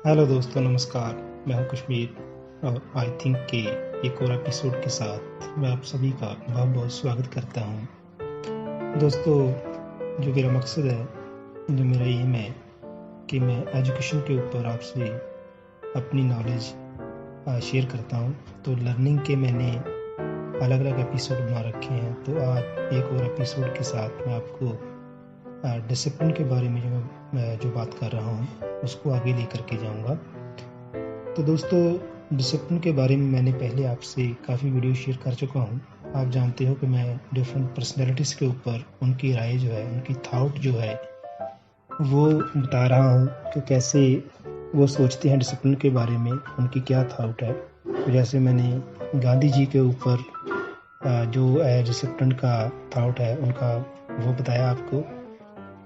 Hello दोस्तों, नमस्कार। मैं हूं कश्मीर और आई थिंक के एक और एपिसोड के साथ मैं आप सभी का बहुत बहुत स्वागत करता हूं। दोस्तों, जो मेरा मकसद है, जो मेरा एम है कि मैं एजुकेशन के ऊपर आपसे अपनी नॉलेज शेयर करता हूं। तो लर्निंग के मैंने अलग अलग एपिसोड बना रखे हैं। तो आज एक और एपिसोड के साथ मैं आपको डिसिप्लिन के बारे में जो बात कर रहा हूँ उसको आगे लेकर के जाऊँगा। तो दोस्तों, डिसिप्लिन के बारे में मैंने पहले आपसे काफ़ी वीडियो शेयर कर चुका हूँ। आप जानते हो कि मैं डिफरेंट पर्सनैलिटीज़ के ऊपर उनकी राय जो है, उनकी थाट जो है वो बता रहा हूँ कि कैसे वो सोचते हैं डिसिप्लिन के बारे में, उनकी क्या थाट है। तो जैसे मैंने गांधी जी के ऊपर जो डिसिप्लिन का थाट है उनका वो बताया आपको।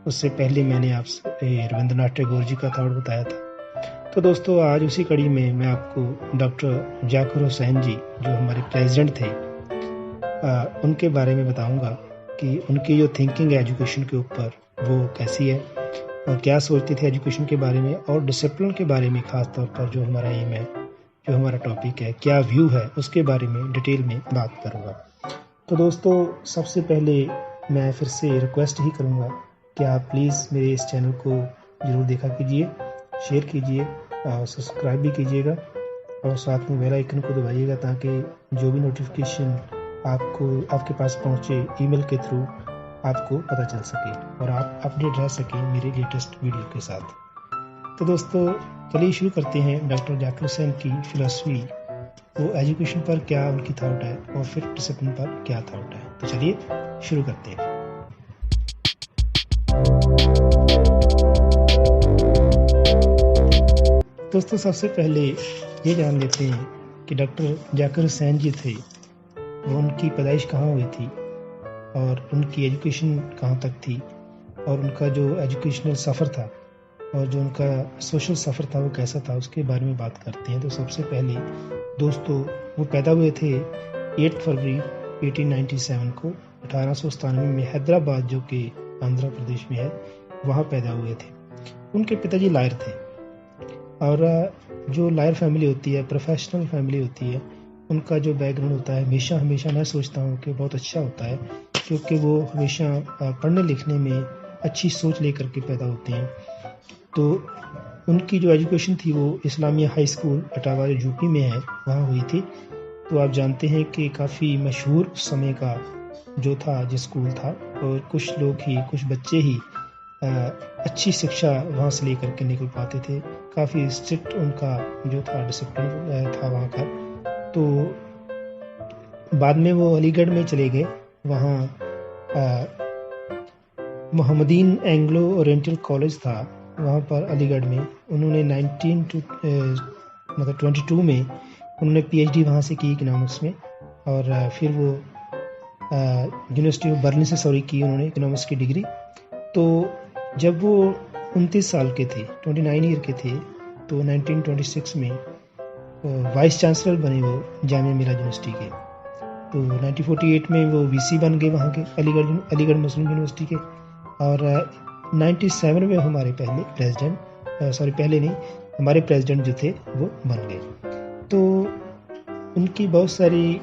उससे पहले मैंने आपसे रविंद्रनाथ टैगोर जी का थाट बताया था। तो दोस्तों, आज उसी कड़ी में मैं आपको डॉक्टर जाकिर हुसैन जी, जो हमारे प्रेसिडेंट थे, उनके बारे में बताऊंगा कि उनकी जो थिंकिंग है एजुकेशन के ऊपर वो कैसी है और क्या सोचते थे एजुकेशन के बारे में, और डिसिप्लिन के बारे में ख़ास तौर पर जो हमारा एम है, जो हमारा टॉपिक है, क्या व्यू है, उसके बारे में डिटेल में बात करूँगा। तो दोस्तों, सबसे पहले मैं फिर से रिक्वेस्ट ही करूँगा कि आप प्लीज़ मेरे इस चैनल को ज़रूर देखा कीजिए, शेयर कीजिए और सब्सक्राइब भी कीजिएगा और साथ में बेल आइकन को दबाइएगा ताकि जो भी नोटिफिकेशन आपके पास पहुँचे ईमेल के थ्रू आपको पता चल सके और आप अपडेट रह सकें मेरे लेटेस्ट वीडियो के साथ। तो दोस्तों, चलिए शुरू करते हैं डॉक्टर जाकिर हुसैन की फिलॉसफी, वो एजुकेशन पर क्या उनकी थाट है और फिर डिसिप्लिन पर क्या थाट है। तो चलिए शुरू करते हैं। दोस्तों, सबसे पहले ये जान लेते हैं कि डॉक्टर जाकिर हुसैन जी थे, वो उनकी पैदाइश कहाँ हुई थी और उनकी एजुकेशन कहाँ तक थी और उनका जो एजुकेशनल सफ़र था और जो उनका सोशल सफ़र था वो कैसा था, उसके बारे में बात करते हैं। तो सबसे पहले दोस्तों, वो पैदा हुए थे 8 फरवरी 1897 को 1897 में हैदराबाद, जो कि आंध्र प्रदेश में है, वहाँ पैदा हुए थे। उनके पिताजी लायर थे और जो लायर फैमिली होती है, प्रोफेशनल फैमिली होती है, उनका जो बैकग्राउंड होता है हमेशा मैं सोचता हूँ कि बहुत अच्छा होता है, क्योंकि वो हमेशा पढ़ने लिखने में अच्छी सोच लेकर के पैदा होते हैं। तो उनकी जो एजुकेशन थी वो इस्लामिया हाई स्कूल अटावा, जो यूपी में है, वहाँ हुई थी। तो आप जानते हैं कि काफ़ी मशहूर उस समय का जो था, जो स्कूल था, और कुछ बच्चे ही अच्छी शिक्षा वहाँ से लेकर के निकल पाते थे। काफ़ी स्ट्रिक्ट उनका जो था डिसिप्लिन था वहाँ का। तो बाद में वो अलीगढ़ में चले गए। वहाँ मोहम्मदीन एंग्लो ओरिएंटल कॉलेज था वहाँ पर अलीगढ़ में। उन्होंने 1922 में उन्होंने पीएचडी वहाँ से की इकोनॉमिक्स में, और फिर वो यूनिवर्सिटी ऑफ बर्लिन से की उन्होंने इकोनॉमिक्स की डिग्री। तो जब वो 29 साल के थे, 29 ईयर के थे, तो 1926 में वाइस चांसलर बने वो जामिया मिलिया यूनिवर्सिटी के। तो 1948 में वो वीसी बन गए वहाँ के अलीगढ़ मुस्लिम यूनिवर्सिटी के। और 97 में हमारे हमारे प्रेसिडेंट जो थे वो बन गए। तो उनकी बहुत सारी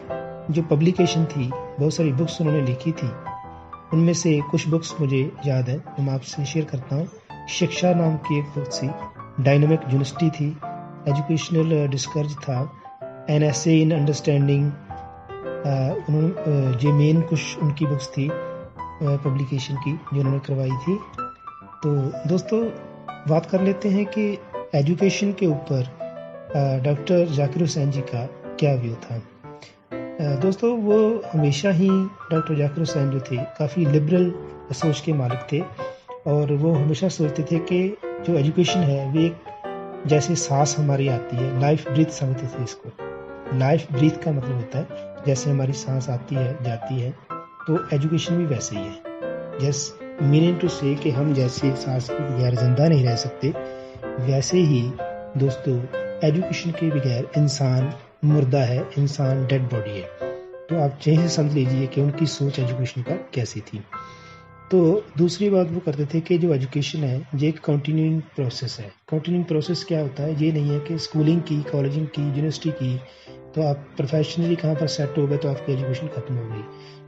जो पब्लिकेशन थी, बहुत सारी बुक्स उन्होंने लिखी थी। उनमें से कुछ बुक्स मुझे याद है, मैं आपसे शेयर करता हूँ। शिक्षा नाम की एक बुक थी, डायनामिक यूनिवर्सिटी थी, एजुकेशनल डिस्कर्ज था, एन एसे इन अंडरस्टैंडिंग, ये मेन कुछ उनकी बुक्स थी पब्लिकेशन की जो उन्होंने करवाई थी। तो दोस्तों, बात कर लेते हैं कि एजुकेशन के ऊपर डॉक्टर जाकिर हुसैन जी का क्या व्यू था। दोस्तों, वो हमेशा ही डॉक्टर जाकिर हुसैन जो थे काफ़ी लिबरल सोच के मालिक थे, और वो हमेशा सोचते थे कि जो एजुकेशन है वो एक जैसे सांस हमारी आती है, लाइफ ब्रीथ समझते थे इसको। लाइफ ब्रीथ का मतलब होता है जैसे हमारी सांस आती है जाती है, तो एजुकेशन भी वैसे ही है। जस्ट मीनिंग टू से कि हम जैसे सांस के बगैर जिंदा नहीं रह सकते, वैसे ही दोस्तों एजुकेशन के बगैर इंसान मुर्दा है, इंसान डेड बॉडी है। तो आप चाहे समझ लीजिए कि उनकी सोच एजुकेशन पर कैसी थी। तो दूसरी बात वो करते थे कि जो एजुकेशन है ये एक कंटिन्यूइंग प्रोसेस है। कंटिन्यूइंग प्रोसेस क्या होता है, ये नहीं है कि स्कूलिंग की, कॉलेजिंग की, यूनिवर्सिटी की तो आप प्रोफेशनली कहाँ पर सेट हो गए तो आपकी एजुकेशन खत्म हो गई।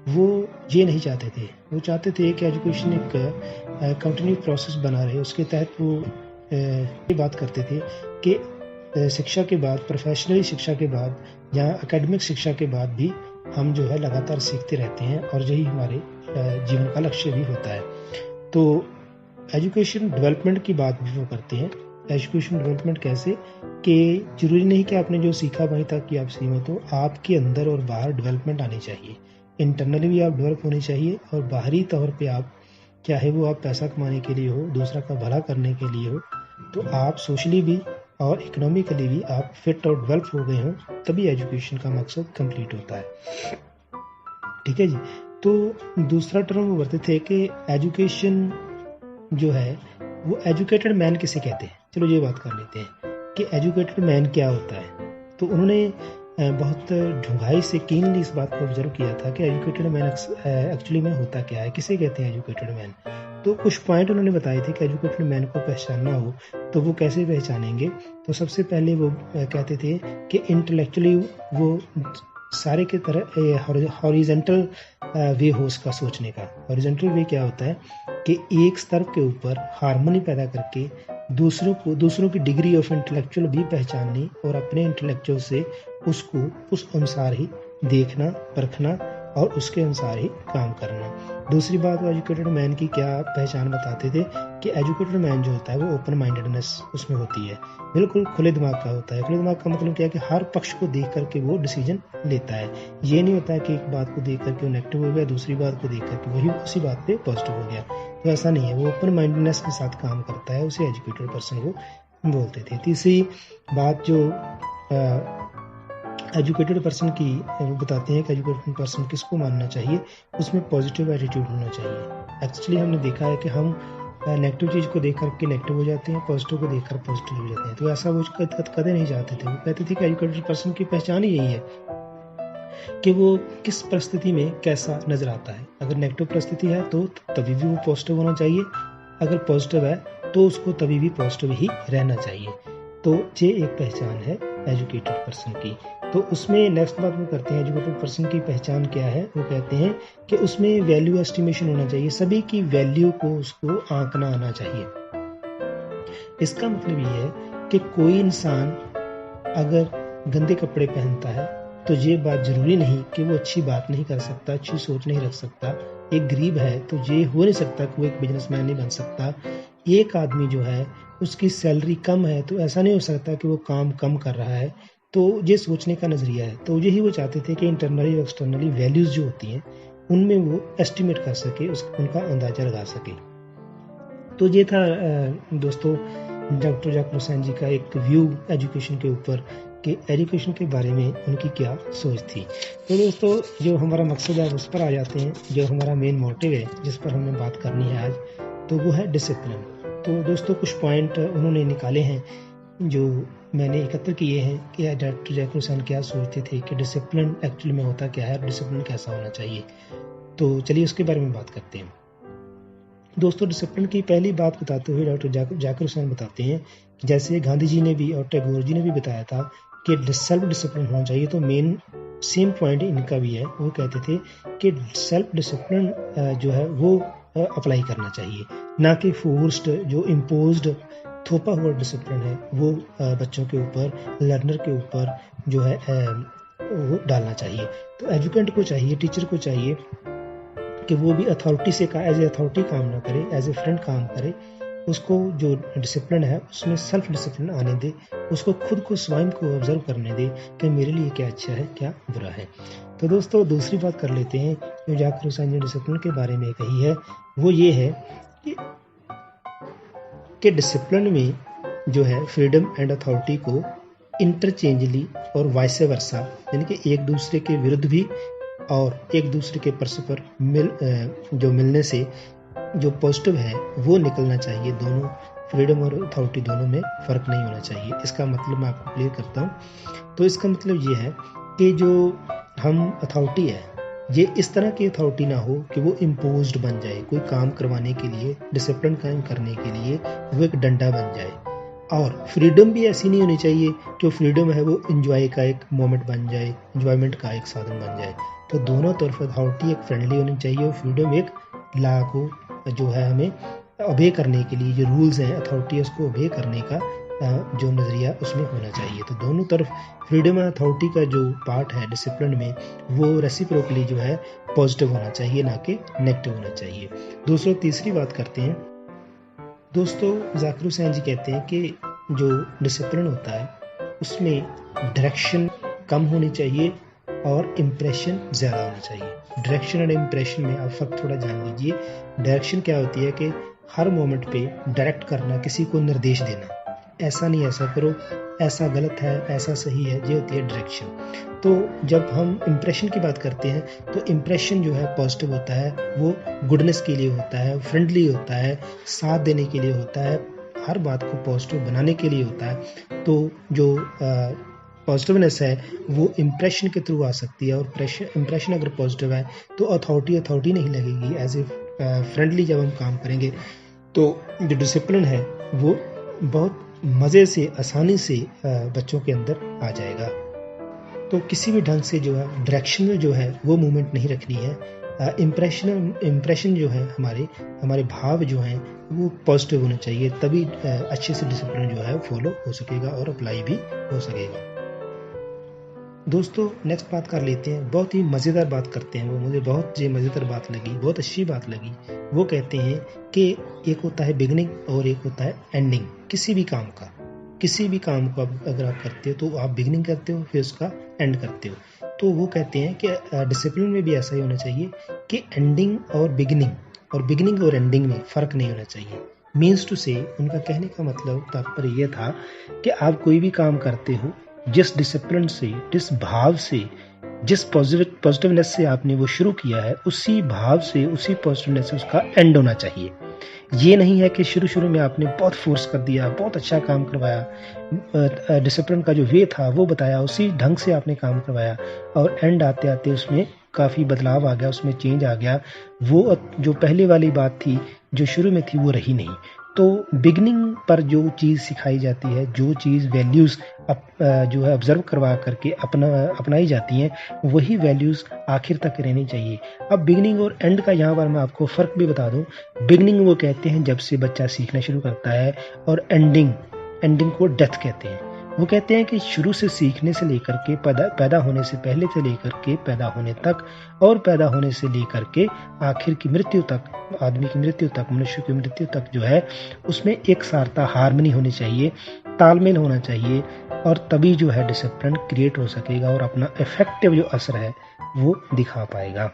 वो ये नहीं चाहते थे, वो चाहते थे कि एजुकेशन एक कंटिन्यू प्रोसेस बना रहे। उसके तहत वो ये बात करते थे कि शिक्षा के बाद, प्रोफेशनली शिक्षा के बाद या एकेडमिक शिक्षा के बाद भी हम जो है लगातार सीखते रहते हैं और यही हमारे जीवन का लक्ष्य भी होता है। तो एजुकेशन डेवलपमेंट की बात भी वो करते हैं। एजुकेशन डेवलपमेंट कैसे कि जरूरी नहीं कि आपने जो सीखा वहीं तक कि आप सीमित हो, आपके अंदर और बाहर डेवलपमेंट आनी चाहिए। इंटरनली भी आप डेवलप होनी चाहिए और बाहरी तौर पे आप, चाहे वो आप पैसा कमाने के लिए हो, दूसरा का भला करने के लिए हो, तो आप सोशली भी और इकोनॉमिकली भी आप फिट और डेवलप हो गए हो, तभी एजुकेशन का मकसद कंप्लीट होता है। ठीक है जी। तो दूसरा टर्म वो करते थे कि एजुकेशन जो है वो एजुकेटेड मैन किसे कहते हैं। चलो ये बात कर लेते हैं कि एजुकेटेड मैन क्या होता है। तो उन्होंने बहुत ढूंढाई से कीनली इस बात को ऑब्जर्व किया था कि एजुकेटेड मैन एक्चुअली में होता क्या है, किसे कहते हैं एजुकेटेड मैन। तो कुछ पॉइंट उन्होंने बताए थे कि एजुकेटेड मैन को पहचानना हो तो वो कैसे पहचानेंगे। तो सबसे पहले वो कहते थे कि इंटेलेक्चुअली वो सारे के तरह हॉरिजेंटल वे हो उसका सोचने का। हॉरिजेंटल वे क्या होता है कि एक स्तर के ऊपर हार्मनी पैदा करके दूसरों की डिग्री ऑफ इंटेलेक्चुअल भी पहचाननी और अपने इंटेलेक्चुअल से उसको उस अनुसार ही देखना, परखना और उसके अनुसार ही काम करना। दूसरी बात, एजुकेटेड मैन की क्या पहचान बताते थे कि एजुकेटेड मैन जो होता है वो ओपन माइंडेडनेस उसमें होती है, बिल्कुल खुले दिमाग का होता है। खुले दिमाग का मतलब क्या है कि हर पक्ष को देख करके वो डिसीजन लेता है। ये नहीं होता है कि एक बात को देख करके वो नेगेटिव हो गया, दूसरी बात को देख करके वही उसी बात पे पॉजिटिव हो गया। तो ऐसा नहीं है, वो ओपन माइंडेडनेस के साथ काम करता है, उसे एजुकेटेड पर्सन को बोलते थे। तीसरी बात जो एजुकेटेड पर्सन की वो बताते हैं कि एजुकेटेड पर्सन किसको मानना चाहिए, उसमें पॉजिटिव एटीट्यूड होना चाहिए। एक्चुअली हमने देखा है कि हम नेगेटिव चीज़ को देख करके नेगेटिव हो जाते हैं, पॉजिटिव को देख कर पॉजिटिव हो जाते हैं। तो ऐसा वो कदे नहीं चाहते थे। वो कहते थे कि एजुकेटेड पर्सन की पहचान ही यही है कि वो किस परिस्थिति में कैसा नजर आता है। अगर नेगेटिव परिस्थिति है तो तभी भी वो पॉजिटिव होना चाहिए, अगर पॉजिटिव है तो उसको तभी भी पॉजिटिव ही रहना चाहिए। तो ये एक पहचान है एजुकेटेड पर्सन की। तो उसमें नेक्स्ट बात वो करते हैं, एजुकेटेड पर्सन की पहचान क्या है। वो कहते हैं कि उसमें वैल्यू एस्टिमेशन होना चाहिए, सभी की वैल्यू को उसको आंकना आना चाहिए। इसका मतलब ये है कि कोई इंसान अगर गंदे कपड़े पहनता है तो ये बात जरूरी नहीं कि वो अच्छी बात नहीं कर सकता, अच्छी सोच नहीं रख सकता। एक गरीब है तो ये हो नहीं सकता कि वो एक बिजनेसमैन नहीं बन सकता। एक आदमी जो है उसकी सैलरी कम है तो ऐसा नहीं हो सकता कि वो काम कम कर रहा है। तो ये सोचने का नजरिया है। तो यही वो चाहते थे कि इंटरनली और एक्सटर्नली वैल्यूज जो होती हैं उनमें वो एस्टिमेट कर सके, उनका अंदाजा लगा सके। तो ये था दोस्तों डॉक्टर जाकिर हुसैन जी का एक व्यू एजुकेशन के ऊपर कि एजुकेशन के बारे में उनकी क्या सोच थी। तो दोस्तों जो हमारा मकसद है उस पर आ जाते हैं, जो हमारा मेन मोटिव है जिस पर हमें बात करनी है आज, तो वो है डिसिप्लिन। तो दोस्तों कुछ पॉइंट उन्होंने निकाले हैं जो मैंने एकत्र किए हैं कि डॉक्टर जाकिर हुसैन क्या सोचते थे कि डिसिप्लिन एक्चुअली में होता क्या है, डिसिप्लिन कैसा होना चाहिए। तो चलिए उसके बारे में बात करते हैं। दोस्तों डिसिप्लिन की पहली बात बताते हुए डॉक्टर जाकिर हुसैन बताते हैं कि जैसे गांधी जी ने भी और टैगोर जी ने भी बताया था कि सेल्फ डिसिप्लिन होना चाहिए, तो मेन सेम पॉइंट इनका भी है। वो कहते थे कि सेल्फ डिसिप्लिन जो है वो अप्लाई करना चाहिए, ना कि फोर्स्ड जो इम्पोज्ड थोपा हुआ डिसिप्लिन है वो बच्चों के ऊपर, लर्नर के ऊपर जो है वो डालना चाहिए। तो एजुकेंट को चाहिए, टीचर को चाहिए कि वो भी अथॉरिटी से एज ए अथॉरिटी काम ना करे, एज ए फ्रेंड काम करे। उसको जो डिसिप्लिन है उसमें सेल्फ डिसिप्लिन आने दे, उसको खुद को स्वयं को ऑब्जर्व करने दे कि मेरे लिए क्या अच्छा है क्या बुरा है। तो दोस्तों दूसरी बात कर लेते हैं जो जाकिर हुसैन ने डिसिप्लिन के बारे में कही है, वो ये है कि डिसिप्लिन में जो है फ्रीडम एंड अथॉरिटी को इंटरचेंजली और वाइस वर्सा, यानी कि एक दूसरे के विरुद्ध भी और एक दूसरे के परस्पर मिलने से जो पॉजिटिव है वो निकलना चाहिए। दोनों फ्रीडम और अथॉरिटी दोनों में फ़र्क नहीं होना चाहिए। इसका मतलब मैं आपको क्लियर करता हूँ। तो इसका मतलब ये है कि जो हम अथॉरिटी है, ये इस तरह की अथॉरिटी ना हो कि वो इम्पोज्ड बन जाए, कोई काम करवाने के लिए, डिसिप्लिन कायम करने के लिए वो एक डंडा बन जाए। और फ्रीडम भी ऐसी नहीं होनी चाहिए कि फ्रीडम है वो इंजॉय का एक मोमेंट बन जाए, इंजॉयमेंट का एक साधन बन जाए। तो दोनों तरफ अथॉरिटी एक फ्रेंडली होनी चाहिए और फ्रीडम एक लॉ को जो है हमें ओबे करने के लिए, जो रूल्स हैं अथॉरिटी उसको ओबे करने का जो नज़रिया उसमें होना चाहिए। तो दोनों तरफ फ्रीडम एंड अथॉरिटी का जो पार्ट है डिसिप्लिन में वो रेसिप्रोकली जो है पॉजिटिव होना चाहिए, ना कि नेगेटिव होना चाहिए। दोस्तों तीसरी बात करते हैं। दोस्तों जाकिर हुसैन जी कहते हैं कि जो डिसिप्लिन होता है उसमें डायरेक्शन कम होनी चाहिए और इम्प्रेशन ज़्यादा होना चाहिए। डायरेक्शन और इम्प्रेशन में आप फर्क थोड़ा जान लीजिए। डायरेक्शन क्या होती है कि हर मोमेंट पे डायरेक्ट करना, किसी को निर्देश देना, ऐसा नहीं ऐसा करो, ऐसा गलत है, ऐसा सही है, ये होती है डायरेक्शन। तो जब हम इम्प्रेशन की बात करते हैं तो इम्प्रेशन जो है पॉजिटिव होता है, वो गुडनेस के लिए होता है, फ्रेंडली होता है, साथ देने के लिए होता है, हर बात को पॉजिटिव बनाने के लिए होता है। तो जो पॉजिटिवनेस है वो इम्प्रेशन के थ्रू आ सकती है, और इम्प्रेशन अगर पॉजिटिव है तो अथॉरिटी नहीं लगेगी। एज ए फ्रेंडली जब हम काम करेंगे तो जो डिसिप्लिन है वो बहुत मज़े से, आसानी से बच्चों के अंदर आ जाएगा। तो किसी भी ढंग से जो है डायरेक्शनल जो है वो मूवमेंट नहीं रखनी है। इम्प्रेशन जो है हमारे भाव जो हैं वो पॉजिटिव होने चाहिए, तभी अच्छे से डिसिप्लिन जो है फॉलो हो सकेगा और अप्लाई भी हो सकेगा। दोस्तों नेक्स्ट बात कर लेते हैं, बहुत ही मज़ेदार बात करते हैं। वो मुझे बहुत ही मज़ेदार बात लगी, बहुत अच्छी बात लगी। वो कहते हैं कि एक होता है बिगिनिंग और एक होता है एंडिंग किसी भी काम का। किसी भी काम को अगर आप करते हो तो आप बिगिनिंग करते हो फिर उसका एंड करते हो। तो वो कहते हैं कि डिसिप्लिन में भी ऐसा ही होना चाहिए कि एंडिंग और एंडिंग में फ़र्क नहीं होना चाहिए। मीन्स टू से, उनका कहने का मतलब तात्पर्य यह था कि आप कोई भी काम करते हो जिस डिसिप्लिन से, जिस भाव से, जिस पॉजिटिवनेस से आपने वो शुरू किया है, उसी भाव से, उसी पॉजिटिवनेस से उसका एंड होना चाहिए। ये नहीं है कि शुरू में आपने बहुत फोर्स कर दिया, बहुत अच्छा काम करवाया, डिसिप्लिन का जो वे था वो बताया, उसी ढंग से आपने काम करवाया और एंड आते आते उसमें काफ़ी बदलाव आ गया, उसमें चेंज आ गया। वो जो पहले वाली बात थी जो शुरू में थी वो रही नहीं। तो बिगनिंग पर जो चीज़ सिखाई जाती है, जो चीज़ वैल्यूज़ जो है ऑब्जर्व करवा करके अपनाई जाती हैं, वही वैल्यूज़ आखिर तक रहनी चाहिए। अब बिगनिंग और एंड का यहाँ पर मैं आपको फ़र्क भी बता दूँ। बिगनिंग वो कहते हैं जब से बच्चा सीखना शुरू करता है, और एंडिंग को डेथ कहते हैं। वो कहते हैं कि शुरू से सीखने से लेकर के पैदा होने से पहले से लेकर के पैदा होने तक, और पैदा होने से लेकर के आखिर की मृत्यु तक, आदमी की मृत्यु तक, मनुष्य की मृत्यु तक जो है उसमें एक सारता, हार्मनी होनी चाहिए, तालमेल होना चाहिए, और तभी जो है डिसिप्लिन क्रिएट हो सकेगा और अपना इफेक्टिव जो असर है वो दिखा पाएगा।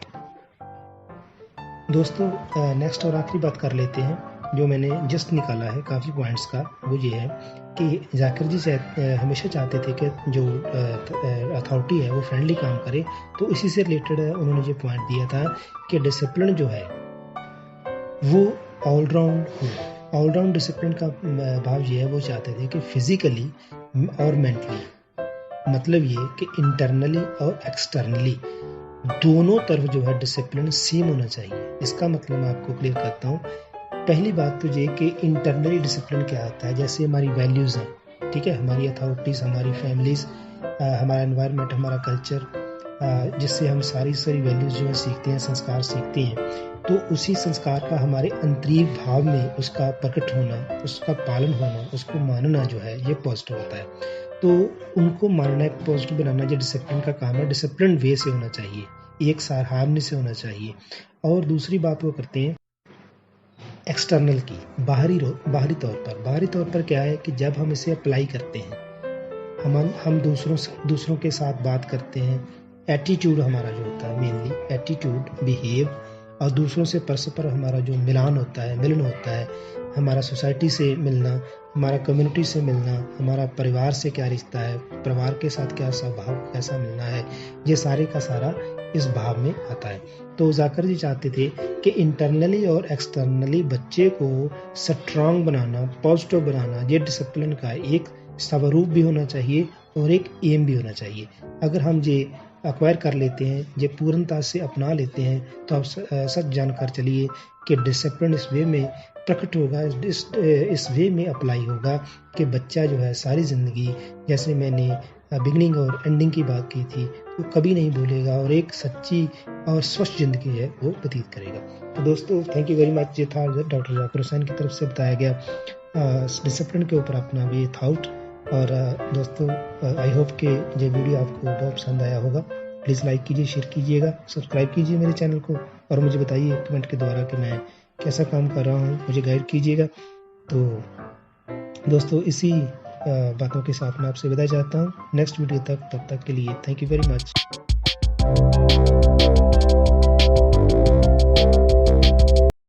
दोस्तों नेक्स्ट और आखिरी बात कर लेते हैं, जो मैंने जस्ट निकाला है काफ़ी पॉइंट्स का। वो ये है कि जाकिर जी हमेशा चाहते थे कि जो अथॉरिटी है वो फ्रेंडली काम करे, तो इसी से रिलेटेड उन्होंने जो पॉइंट दिया था कि डिसिप्लिन जो है वो ऑलराउंड हो। ऑलराउंड डिसिप्लिन का भाव ये है, वो चाहते थे कि फिजिकली और मेंटली, मतलब ये कि इंटरनली और एक्सटर्नली दोनों तरफ जो है डिसिप्लिन सेम होना चाहिए। इसका मतलब मैं आपको क्लियर करता हूँ। पहली बात तो ये कि इंटरनली डिसिप्लिन क्या होता है, जैसे हमारी वैल्यूज़ हैं, ठीक है, हमारी अथॉरिटीज़, हमारी फैमिलीज़, हमारा एनवायरनमेंट, हमारा कल्चर, जिससे हम सारी वैल्यूज़ जो है सीखते हैं, संस्कार सीखते हैं। तो उसी संस्कार का हमारे अंतरीव भाव में उसका प्रकट होना, उसका पालन होना, उसको मानना जो है ये पॉजिटिव होता है। तो उनको मानना, पॉजिटिव बनाना जो डिसिप्लिन का काम है, डिसिप्लिन वे से होना चाहिए, एक साथ हार्मनी से होना चाहिए। और दूसरी बात वो करते हैं एक्सटर्नल की, बाहरी तौर पर क्या है कि जब हम इसे अप्लाई करते हैं, हम दूसरों के साथ बात करते हैं, एटीट्यूड हमारा जो होता है, मेनली एटीट्यूड, बिहेव, और दूसरों से परस्पर हमारा जो मिलन होता है, हमारा सोसाइटी से मिलना, हमारा कम्युनिटी से मिलना, हमारा परिवार से क्या रिश्ता है, परिवार के साथ क्या स्वभाव, कैसा मिलना है, ये सारे का सारा इस भाव में आता है। तो जाकिर जी चाहते थे कि इंटरनली और एक्सटर्नली बच्चे को स्ट्रांग बनाना, पॉजिटिव बनाना, ये डिसिप्लिन का एक स्वरूप भी होना चाहिए और एक एम भी होना चाहिए। अगर हम ये एक्वायर कर लेते हैं, जब पूर्णता से अपना लेते हैं, तो आप सच जानकर चलिए कि डिसिप्लिन इस वे में प्रकट होगा, इस वे में अप्लाई होगा कि बच्चा जो है सारी ज़िंदगी, जैसे मैंने बिगनिंग और एंडिंग की बात की थी, वो कभी नहीं भूलेगा और एक सच्ची और स्वस्थ ज़िंदगी है वो व्यतीत करेगा। तो दोस्तों, थैंक यू वेरी मच। ये था डॉक्टर जाकिर हुसैन की तरफ से बताया गया डिसिप्लिन के ऊपर अपना भी थाउट। और दोस्तों, आई होप कि ये वीडियो आपको बहुत पसंद आया होगा। प्लीज़ लाइक कीजिए, शेयर कीजिएगा, सब्सक्राइब कीजिए मेरे चैनल को, और मुझे बताइए कमेंट के द्वारा कि मैं कैसा काम कर रहा हूँ, मुझे गाइड कीजिएगा। तो दोस्तों, इसी बातों के साथ मैं आपसे विदा चाहता हूँ। नेक्स्ट वीडियो तब तक के लिए थैंक यू वेरी मच।